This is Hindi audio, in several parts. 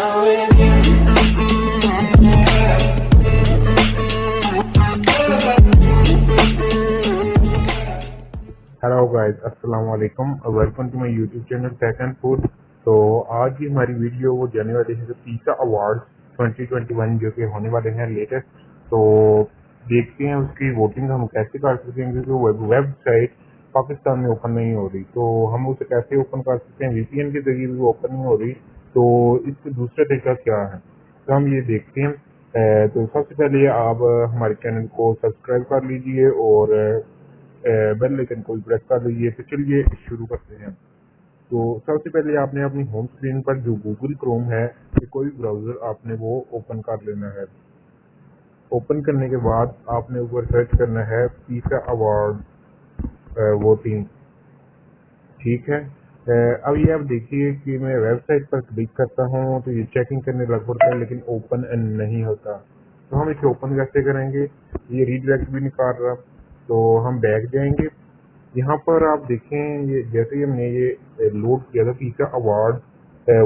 with you. हेलो गाइस, अस्सलाम वालेकुम, welcome to my YouTube channel tech and food. तो आज की हमारी वीडियो वो जाने वाली है पीसा अवार्ड्स 2021 जो कि होने वाले हैं लेटेस्ट। तो देखते हैं उसकी वोटिंग हम कैसे कर सकते हैं, क्योंकि वो वेबसाइट पाकिस्तान में ओपन नहीं हो रही, तो हम उसे कैसे ओपन कर सकते हैं। वीपीएन के जरिए भी ओपन नहीं हो रही, तो इसका दूसरा तरीका क्या है, तो हम ये देखते हैं। तो सबसे पहले आप हमारे चैनल को सब्सक्राइब कर लीजिए और बेल आइकन को प्रेस कर लीजिए। तो चलिए शुरू करते हैं। तो सबसे पहले आपने अपनी होम स्क्रीन पर जो गूगल क्रोम है या कोई ब्राउजर आपने वो ओपन कर लेना है। ओपन करने के बाद आपने ऊपर सर्च करना है पीसा अवार्ड वोटिंग, ठीक है। अब ये आप देखिए कि मैं वेबसाइट पर क्लिक करता हूँ तो ये चेकिंग करने लग पड़ता है, लेकिन ओपन नहीं होता। तो हम इसे ओपन कैसे करेंगे, ये रीडायरेक्ट भी नहीं कर रहा। तो हम बैक जाएंगे। यहाँ पर आप देखें, ये जैसे ही हमने ये लोड किया था पीसा अवार्ड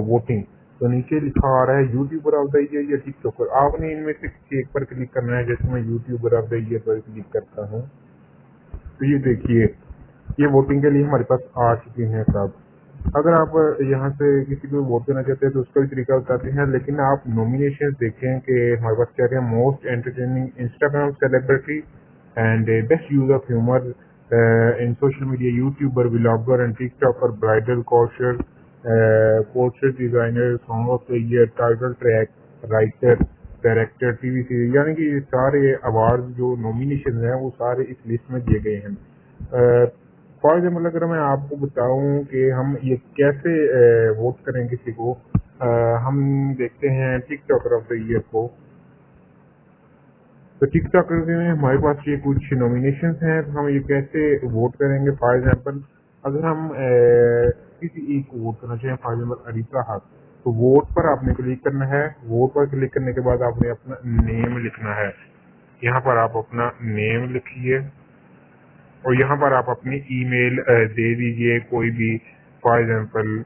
वोटिंग, तो नीचे लिखा आ रहा है यूट्यूबर ऑफ द ईयर या टिकटॉकर। आपने इनमें से किसी एक पर क्लिक करना है। जैसे मैं यूट्यूबर ऑफ द ईयर पर क्लिक करता हूँ तो ये देखिए ये वोटिंग के लिए हमारे पास आ चुके हैं सब। अगर आप यहाँ से किसी को वोट देना चाहते हैं तो उसका भी तरीका बताते हैं, लेकिन आप नॉमिनेशन देखें कि हमारे पास क्या क्या most entertaining Instagram celebrity and best use of humour in social media, YouTuber, vlogger and TikToker, bridal couture, poster designer, song of the year, title track writer, director, TV series, यानी कि ये सारे अवार्ड जो नॉमिनेशन हैं वो सारे इस लिस्ट में दिए गए हैं। फॉर एग्जाम्पल अगर मैं आपको बताऊं कि हम ये कैसे वोट करें किसी को, हम देखते हैं टिकटॉकर ऑफ द ईयर को। तो टिकटॉकर में हमारे पास ये कुछ नॉमिनेशंस हैं, तो हम ये कैसे वोट करेंगे। फॉर एग्जाम्पल अगर हम किसी एक को वोट करना चाहें, फॉर एग्जाम्पल अरीसा हक, तो वोट पर आपने क्लिक करना है। वोट पर क्लिक करने के बाद आपने अपना नेम लिखना है। यहाँ पर आप अपना नेम लिखिए और यहाँ पर आप अपनी ईमेल दे दीजिए कोई भी, फॉर एग्जाम्पल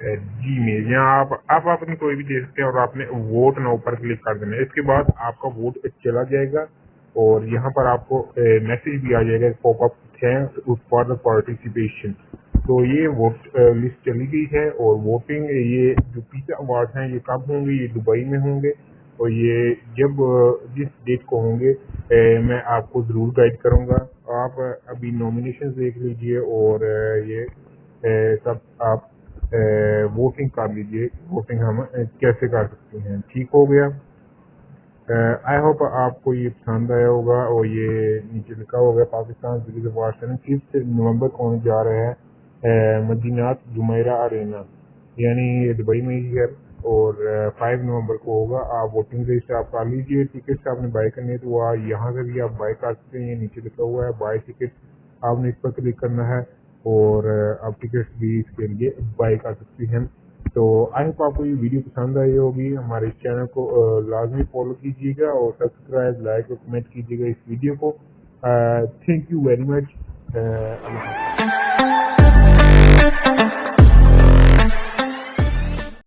जीमेल, यहाँ आप अपनी कोई भी दे सकते हैं और आपने वोट नाउ पर क्लिक कर देना है। इसके बाद आपका वोट चला जाएगा और यहाँ पर आपको मैसेज भी आ जाएगा popup, thanks for the participation. तो ये वोट लिस्ट चली गई है। और वोटिंग ये जो पीसा अवार्ड हैं ये कब होंगे, ये दुबई में होंगे और ये जब जिस डेट को होंगे मैं आपको ज़रूर गाइड करूँगा। आप अभी नॉमिनेशन देख लीजिए और ये सब आप वोटिंग कर लीजिए। वोटिंग हम कैसे कर सकते हैं, ठीक हो गया। आई होप आपको ये पसंद आया होगा। और ये नीचे लिखा होगा पाकिस्तान बिगेस्ट अवार्ड 5 नवंबर को होने जा रहे हैं मदीनात जुमैरा अरेना, यानी ये दुबई में ही है। और 5 नवंबर को होगा। आप वोटिंग रजिस्टर आप कर लीजिए। टिकट्स आपने बाय करनी है तो आप यहाँ से भी आप बाय कर सकते हैं। ये नीचे लिखा हुआ है बाय टिकट, आपने इस पर क्लिक करना है और आप टिकट्स भी इसके लिए बाय कर सकते हैं। तो आई होप आपको ये वीडियो पसंद आई होगी। हमारे इस चैनल को लाजमी फॉलो कीजिएगा और सब्सक्राइब, लाइक और कमेंट कीजिएगा इस वीडियो को। Thank you very much.